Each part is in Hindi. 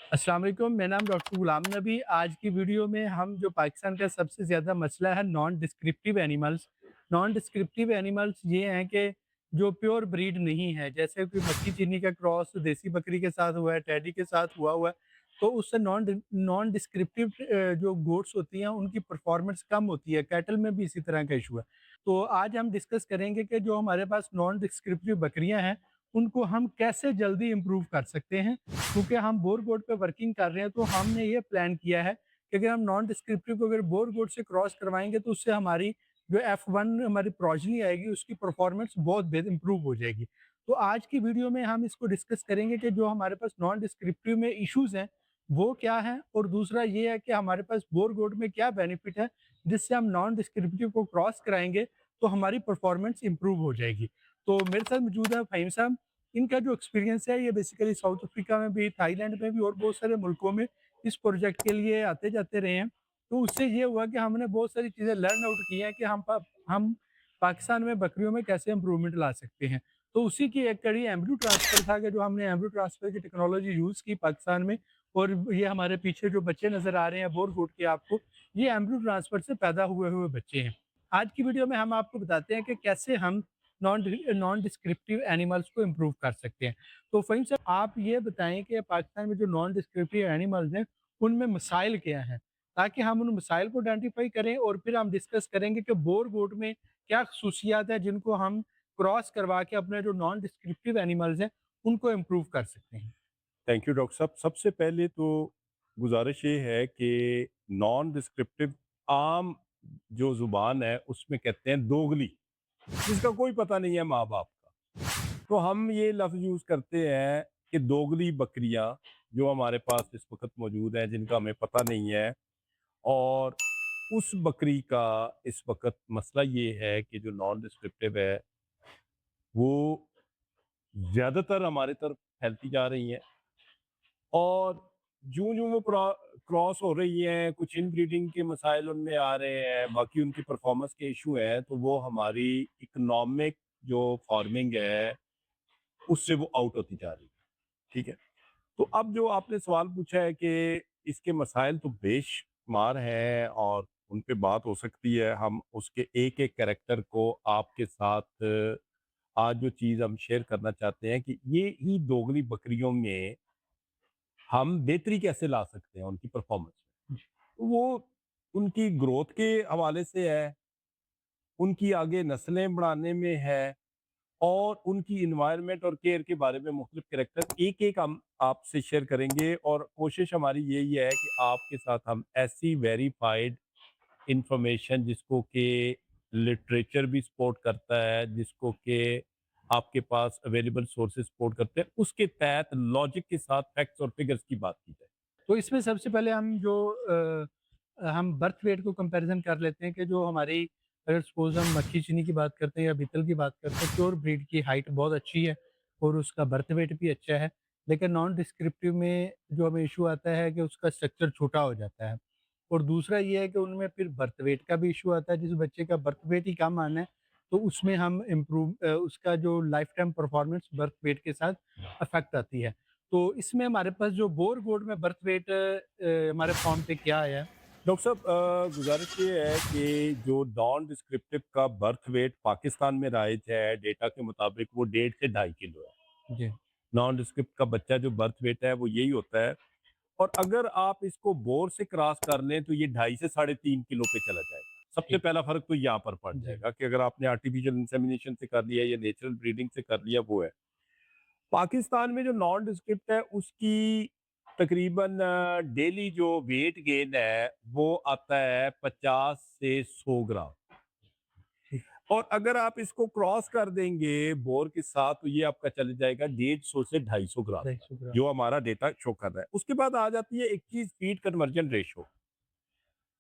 अस्सलाम वालेकुम, मेरा नाम डॉक्टर गुलाम नबी। आज की वीडियो में हम जो पाकिस्तान का सबसे ज़्यादा मसला है non descriptive animals. Non descriptive animals ये हैं कि जो प्योर ब्रीड नहीं है, जैसे कि मक्खी चीनी का क्रॉस देसी बकरी के साथ हुआ है, टेडी के साथ हुआ है, तो उससे नॉन डिस्क्रिप्टिव जो गोट्स होती हैं उनकी परफॉर्मेंस कम होती है। कैटल में भी इसी तरह का इशू है। तो आज हम डिस्कस करेंगे कि जो हमारे पास नॉन डिस्क्रिप्टिव बकरियाँ हैं, उनको हम कैसे जल्दी इम्प्रूव कर सकते हैं। क्योंकि हम बोर गोट पे वर्किंग कर रहे हैं, तो हमने ये प्लान किया है कि अगर हम नॉन डिस्क्रिप्टिव को अगर बोर गोट से क्रॉस करवाएँगे तो उससे हमारी जो F1 हमारी प्रोजनी आएगी उसकी परफॉर्मेंस बहुत बेहद इम्प्रूव हो जाएगी। तो आज की वीडियो में हम इसको डिस्कस करेंगे कि जो हमारे पास नॉन डिस्क्रिप्टिव में इश्यूज़ हैं, वो क्या हैं, और दूसरा ये है कि हमारे पास बोर गोट में क्या बेनिफिट है, जिससे हम नॉन डिस्क्रिप्टिव को क्रॉस कराएँगे तो हमारी परफॉर्मेंस इम्प्रूव हो जाएगी। तो मेरे साथ मौजूद है फ़हीम साहब। इनका जो एक्सपीरियंस है ये बेसिकली साउथ अफ्रीका में भी, थाईलैंड में भी और बहुत सारे मुल्कों में इस प्रोजेक्ट के लिए आते-जाते रहे हैं। तो उससे ये हुआ कि हमने बहुत सारी चीज़ें लर्न आउट की हैं कि हम पाकिस्तान में बकरियों में कैसे इम्प्रूवमेंट ला सकते हैं। तो उसी की एक कड़ी एम्ब्रियो ट्रांसफ़र था कि जो हमने एम्ब्रियो ट्रांसफ़र की टेक्नोलॉजी यूज़ की पाकिस्तान में, और ये हमारे पीछे जो बच्चे नज़र आ रहे हैं बोर फूट के आपको, ये एम्ब्रियो ट्रांसफ़र से पैदा हुए बच्चे हैं। आज की वीडियो में हम आपको बताते हैं कि कैसे हम नॉन डिस्क्रिप्टिव एनिमल्स को इम्प्रूव कर सकते हैं। तो फ़हीम साहब, आप ये बताएँ कि पाकिस्तान में जो नॉन डिस्क्रिप्टिव एनिमल्स हैं, उनमें मसाइल क्या हैं? ताकि हम उन मसाइल को आइडेंटिफ़ाई करें और फिर हम डिस्कस करेंगे कि बोर गोट में क्या ख़ुसूसियात हैं जिनको हम क्रॉस करवा के अपने जो नॉन डिस्क्रिप्टिव एनिमल्स हैं, उनको इम्प्रूव कर सकते हैं। थैंक यू डॉक्टर साहब। सबसे पहले तो गुजारिश ये है कि नॉन डिस्क्रिप्टिव आम जो ज़ुबान है उसमें कहते हैं दोगली, जिसका कोई पता नहीं है माँ बाप का। तो हम ये लफ्ज़ यूज़ करते हैं कि दोगली बकरियां जो हमारे पास इस वक्त मौजूद हैं, जिनका हमें पता नहीं है। और उस बकरी का इस वक्त मसला ये है कि जो नॉन डिस्क्रिप्टिव है वो ज़्यादातर हमारे तरफ फैलती जा रही है। और जूं-जूं वो क्रॉस हो रही हैं, कुछ इनब्रीडिंग के मसाइल उनमें आ रहे हैं, बाकी उनकी परफॉर्मेंस के इशू हैं, तो वो हमारी इकोनॉमिक जो फार्मिंग है, उससे वो आउट होती जा रही है। ठीक है? तो अब जो आपने सवाल पूछा है कि इसके मसाइल तो बेशुमार हैं और उन पे बात हो सकती है। हम उसके एक-एक कैरेक्टर को आपके साथ आज जो चीज़ हम शेयर करना चाहते हैं कि ये ही दोगली बकरियों में हम बेहतरी कैसे ला सकते हैं उनकी परफॉर्मेंस में। तो वो उनकी ग्रोथ के हवाले से है, उनकी आगे नस्लें बढ़ाने में है, और उनकी इन्वायरमेंट और केयर के बारे में मुख्तलिफ कैरेक्टर एक-एक हम आपसे शेयर करेंगे। और कोशिश हमारी यही है कि आपके साथ हम ऐसी वेरीफाइड इंफॉर्मेशन जिसको कि लिटरेचर भी सपोर्ट करता है, जिसको कि आपके पास अवेलेबल सोर्सेज सपोर्ट करते हैं, उसके तहत लॉजिक के साथ फैक्ट्स और फिगर्स की बात की जाए। तो इसमें सबसे पहले हम बर्थ वेट को कंपैरिज़न कर लेते हैं कि जो हमारी, अगर सपोज़ हम मक्खी चीनी की बात करते हैं या बीतल की बात करते हैं, प्योर ब्रीड की हाइट बहुत अच्छी है और उसका बर्थ वेट भी अच्छा है। लेकिन नॉन डिस्क्रिप्टिव में जो हमें इश्यू आता है कि उसका स्ट्रक्चर छोटा हो जाता है, और दूसरा ये है कि उनमें फिर बर्थ वेट का भी इश्यू आता है। जिस बच्चे का बर्थ वेट ही कम आना है, तो उसमें हम उसका जो life time performance birth weight के साथ अफ़ेक्ट आती है। तो इसमें हमारे पास जो बोर गोट में बर्थ वेट हमारे फॉर्म पे क्या आया है? डॉक्टर साहब, गुजारिश ये है कि जो नॉन डिस्क्रिप्टिव का बर्थ वेट पाकिस्तान में राइज है डेटा के मुताबिक, वो 1.5 से 2.5 किलो है। जी, नॉन डिस्क्रिप्ट का बच्चा जो बर्थ वेट है वो यही होता है। और अगर आप इसको बोर से क्रॉस कर लें तो ये 2.5 से 3.5 किलो पे चला जाएगा। सबसे ठीक। पहला फर्क तो यहाँ पर पड़ जी, जाएगा कि अगर आपने आर्टिफिशियल इंसेमिनेशन से कर लिया या नेचुरल ब्रीडिंग से कर लिया, वो है। पाकिस्तान में जो नॉन डिस्क्रिप्ट है उसकी तकरीबन डेली जो वेट गेन है वो आता है 50 से 100 ग्राम। ठीक, और अगर आप इसको क्रॉस कर देंगे बोर के साथ तो ये आपका चले जाएगा 150 से 250 ग्राम तक, 250 ग्राम। जो हमारा डेटा शो कर रहा है। उसके बाद आ जाती है एक चीज, फीड कन्वर्जन रेशो।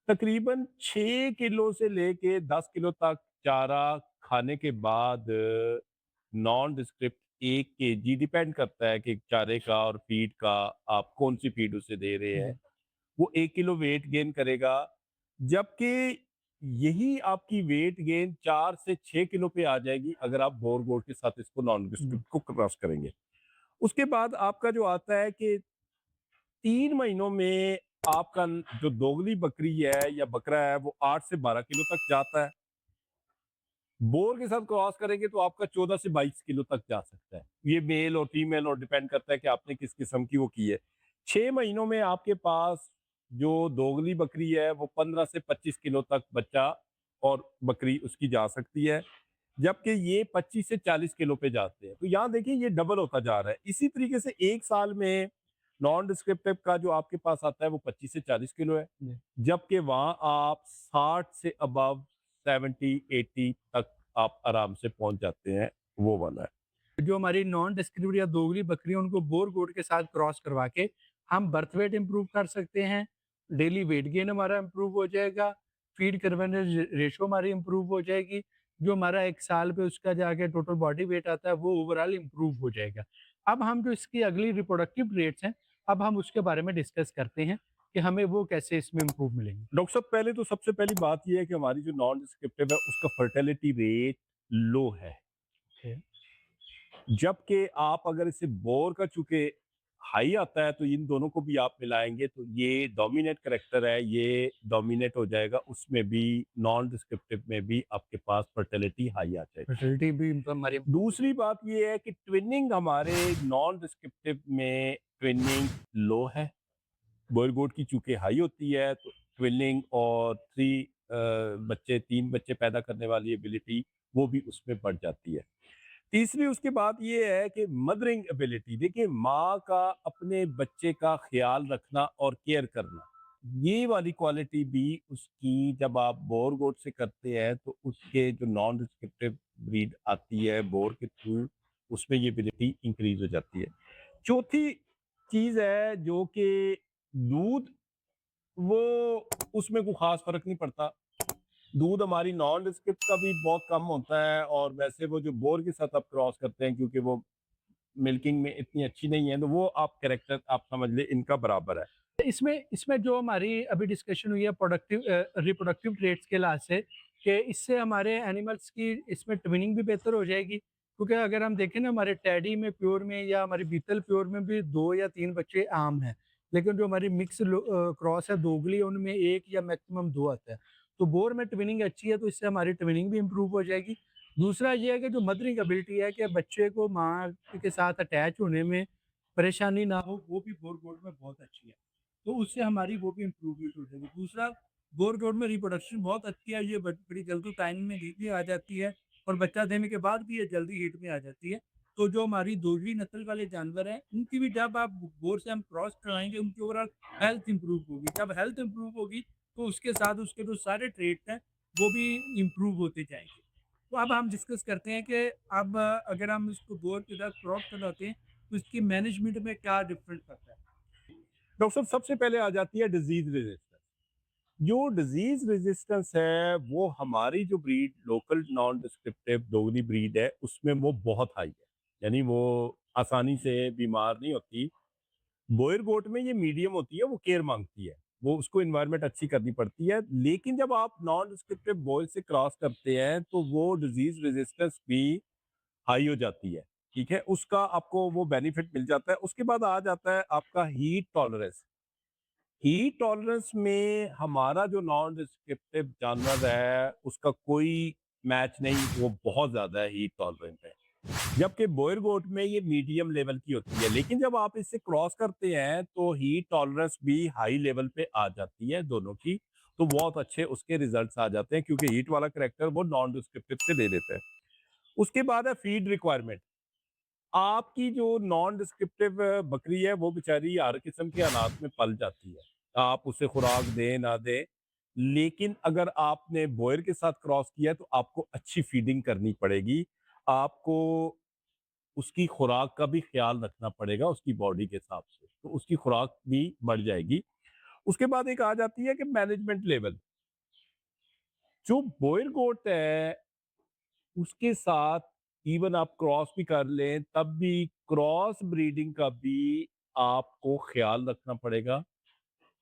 तकरीबन 6 किलो से लेके 10 किलो तक चारा खाने के बाद नॉन डिस्क्रिप्ट 1 केजी, डिपेंड करता है कि चारे का और फीड का आप कौन सी फीड उसे दे रहे हैं, जी, वो 1 किलो वेट गेन करेगा। जबकि यही आपकी वेट गेन 4 से 6 किलो पे आ जाएगी अगर आप बोर गोट के साथ इसको नॉन हुँ, डिस्क्रिप्ट को क्रॉस करेंगे। उसके बाद आपका जो आता है कि 3 महीनों में आपका जो दोगली बकरी है या बकरा है वो 8 से 12 किलो तक जाता है। बोर के साथ क्रॉस करेंगे तो आपका 14 से 22 किलो तक जा सकता है। ये मेल और फीमेल और डिपेंड करता है कि आपने किस किस्म की वो की है। 6 महीनों में आपके पास जो दोगली बकरी है वो 15 से 25 किलो तक बच्चा और बकरी उसकी जा सकती है। जबकि ये 25 से 40 किलो पे जाते हैं। तो यहाँ देखिए ये डबल होता जा रहा है। इसी तरीके से 1 साल में नॉन डिस्क्रिप्टिव का जो आपके पास आता है वो 25 से 40 किलो है। जी। जबकि वहाँ आप 60 से अबव 70-80 तक आप आराम से पहुँच जाते हैं, वो वाला है। जो हमारी नॉन डिस्क्रिप्टिव या दोगली बकरी है उनको बोर गोट के साथ क्रॉस करवा के हम बर्थ वेट इम्प्रूव कर सकते हैं, डेली वेट गेन हमारा इम्प्रूव हो जाएगा, फीड करवेनेस रेशो हमारी इम्प्रूव हो जाएगी, जो हमारा 1 साल पे उसका जाके टोटल बॉडी वेट आता है वो ओवरऑल इम्प्रूव हो जाएगा। अब हम जो इसकी अगली रिप्रोडक्टिव रेट्स हैं, अब हम उसके बारे में डिस्कस करते हैं कि हमें वो कैसे इसमें इम्प्रूव मिलेंगे। डॉक्टर साहब पहले तो सबसे पहली बात ये है कि हमारी जो नॉन डिस्क्रिप्टिव है उसका फर्टिलिटी रेट लो है। ओके। जबकि आप अगर इसे बोर का चूंकि हाई आता है तो इन दोनों को भी आप मिलाएंगे तो ये डोमिनेट करेक्टर है, ये डोमिनेट हो जाएगा, उसमें भी नॉन डिस्क्रिप्टिव में भी आपके पास फर्टिलिटी हाई आ जाएगी। फर्टिलिटी भी हमारी दूसरी बात ये है कि ट्विनिंग हमारे नॉन डिस्क्रिप्टिव में ट्विनिंग लो है। बॉयल गोट की चूंकि हाई होती है तो ट्विनिंग और बच्चे 3 बच्चे पैदा करने वाली एबिलिटी वो भी उसमें बढ़ जाती है। तीसरी उसके बाद ये है कि मदरिंग एबिलिटी, देखिए माँ का अपने बच्चे का ख्याल रखना और केयर करना, ये वाली क्वालिटी भी उसकी जब आप बोर गोट से करते हैं तो उसके जो नॉन डिस्क्रिप्टिव ब्रीड आती है बोर के थ्रू उसमें ये एबिलिटी इंक्रीज हो जाती है। चौथी चीज है जो कि दूध, वो उसमें कोई खास फर्क नहीं पड़ता। दूध हमारी नॉन डिस्क्रिप्ट का भी बहुत कम होता है और वैसे वो जो बोर के साथ आप क्रॉस करते हैं क्योंकि वो मिल्किंग में इतनी अच्छी नहीं है तो वो आप कैरेक्टर आप समझ ले इनका बराबर है। इसमें इसमें जो हमारी अभी डिस्कशन हुई है प्रोडक्टिव रिप्रोडक्टिव ट्रेट्स के लिहाज से कि इससे हमारे एनिमल्स की इसमें ट्विनिंग भी बेहतर हो जाएगी, क्योंकि अगर हम देखें ना हमारे टैडी में प्योर में या हमारी बीतल प्योर में भी 2 या 3 बच्चे आम हैं, लेकिन जो हमारी मिक्स क्रॉस है दोगली उनमें 1 या मैक्सिमम 2 आता है। तो बोर में ट्विनिंग अच्छी है तो इससे हमारी ट्विनिंग भी इम्प्रूव हो जाएगी। दूसरा ये है कि जो मदरिंग एबिलिटी है कि बच्चे को माँ के साथ अटैच होने में परेशानी ना हो, वो भी बोर गोल्ड में बहुत अच्छी है। तो उससे हमारी वो भी इम्प्रूवमेंट हो जाएगी। दूसरा, बोर गोल्ड में रिप्रोडक्शन बहुत अच्छी है, ये बड़ी जल्दी टाइम में हीट में आ जाती है और बच्चा देने के बाद भी ये जल्दी हीट में आ जाती है। तो जो हमारी दोहरी नस्ल वाले जानवर हैं, उनकी भी जब आप बोर से हम क्रॉस कराएँगे, उनकी ओवरऑल हेल्थ इम्प्रूव होगी। जब हेल्थ इम्प्रूव होगी, तो उसके साथ उसके जो सारे ट्रेट्स हैं, वो भी इम्प्रूव होते जाएँगे। तो अब हम डिस्कस करते हैं कि अब अगर हम इसको बोर के साथ क्रॉस कराते हैं, तो इसकी मैनेजमेंट में क्या डिफरेंस आता है? डॉक्टर साहब सबसे पहले आ जाती है डिजीज रेजिस्टेंस। जो डिजीज रेजिस्टेंस है वो हमारी जो ब्रीड लोकल नॉन डिस्क्रिप्टिव दोगली ब्रीड है उसमें वो बहुत हाई है, यानी वो आसानी से बीमार नहीं होती। बोयर गोट में ये मीडियम होती है, वो केयर मांगती है, वो उसको इन्वायरमेंट अच्छी करनी पड़ती है। लेकिन जब आप नॉन डिस्क्रिप्टिव बॉयल से क्रॉस करते हैं तो वो डिजीज रेजिस्टेंस भी हाई हो जाती है। ठीक है, उसका आपको वो बेनिफिट मिल जाता है। उसके बाद आ जाता है आपका हीट टॉलरेंस। हीट टॉलरेंस में हमारा जो नॉन डिस्क्रिप्टिव जानवर है उसका कोई मैच नहीं, वो बहुत ज्यादा है हीट टॉलरेंट है। जबकि बॉयर गोट में ये मीडियम लेवल की होती है, लेकिन जब आप इससे क्रॉस करते हैं तो हीट टॉलरेंस भी हाई लेवल पे आ जाती है दोनों की। तो बहुत अच्छे उसके रिजल्ट्स आ जाते हैं क्योंकि हीट वाला करेक्टर वो नॉन डिस्क्रिप्टिव से ले लेते हैं। उसके बाद है फीड रिक्वायरमेंट। आपकी जो नॉन डिस्क्रिप्टिव बकरी है वो बेचारी हर किस्म के हालात में पल जाती है, आप उसे खुराक दें ना दें। लेकिन अगर आपने बॉयर के साथ क्रॉस किया है तो आपको अच्छी फीडिंग करनी पड़ेगी, आपको उसकी खुराक का भी ख्याल रखना पड़ेगा उसकी बॉडी के हिसाब से, तो उसकी खुराक भी बढ़ जाएगी। उसके बाद एक आ जाती है कि मैनेजमेंट लेवल। जो बॉयर गोट है उसके साथ इवन आप क्रॉस भी कर लें तब भी क्रॉस ब्रीडिंग का भी आपको ख्याल रखना पड़ेगा,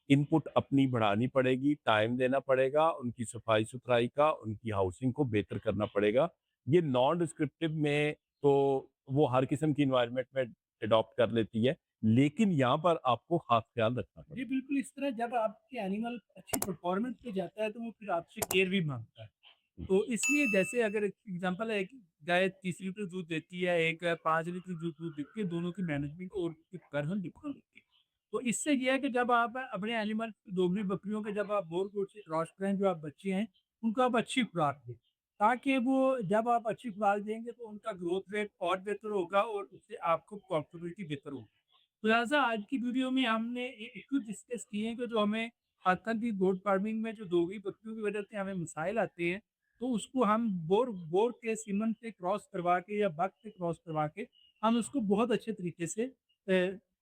इनपुट अपनी बढ़ानी पड़ेगी, टाइम देना पड़ेगा, उनकी सफाई सुथराई का, उनकी हाउसिंग को बेहतर करना पड़ेगा। ये नॉन डिस्क्रिप्टिव में तो वो हर किस्म की इन्वायरमेंट में अडॉप्ट कर लेती है, लेकिन यहाँ पर आपको खास ख्याल रखना जी, पड़ेगा। बिल्कुल इस तरह जब आपके एनिमल अच्छी परफ़ॉर्मेंस पे जाता है, तो वो फिर आपसे केयर भी माँगता है। तो इसलिए जैसे अगर एग्ज़ाम्पल है, एक गाय 30 लीटर दूध देती है, एक 5 लीटर दूध देती है, दोनों की मैनेजमेंट और करहन डिफरेंट होती है। तो इससे ये है कि जब आप अपने एनिमल दोगली बकरियों के जब आप बोर गोट से क्रॉस करें, जो आप बच्चे हैं, उनको आप अच्छी खुराक दें। ताकि वो जब आप अच्छी खुराक देंगे तो उनका ग्रोथ रेट और बेहतर होगा और उससे आपको प्रॉफिटेबिलिटी बेहतर होगी। तो लिहाज़ा आज की वीडियो में हमने इश्यू डिस्कस किए हैं कि जो हमें खासकर की गोट फार्मिंग में जो दोगली बकरियों की वजह से हमें मसाइल आते हैं, तो उसको हम बोर बोर के सीमन से क्रॉस करवा के या बक से क्रॉस करवा के हम उसको बहुत अच्छे तरीके से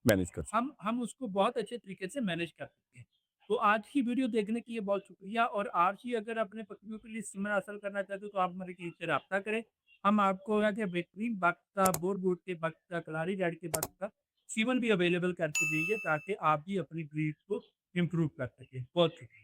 मैनेज कर सकते हम उसको बहुत अच्छे तरीके से मैनेज कर सकते हैं। तो आज की वीडियो देखने के लिए बहुत शुक्रिया, और आप ही अगर अपने बकरियों के लिए सीमन हासिल करना चाहते हो तो आप हमारे किसी से राब्ता करें। हम आपको यहाँ के बेहतरीन बक का, बोर गोट के बक का, कलारी रेड के बक का सीमन भी अवेलेबल करके देंगे ताकि आप भी अपनी ब्रीड को इम्प्रूव कर सकें। बहुत शुक्रिया।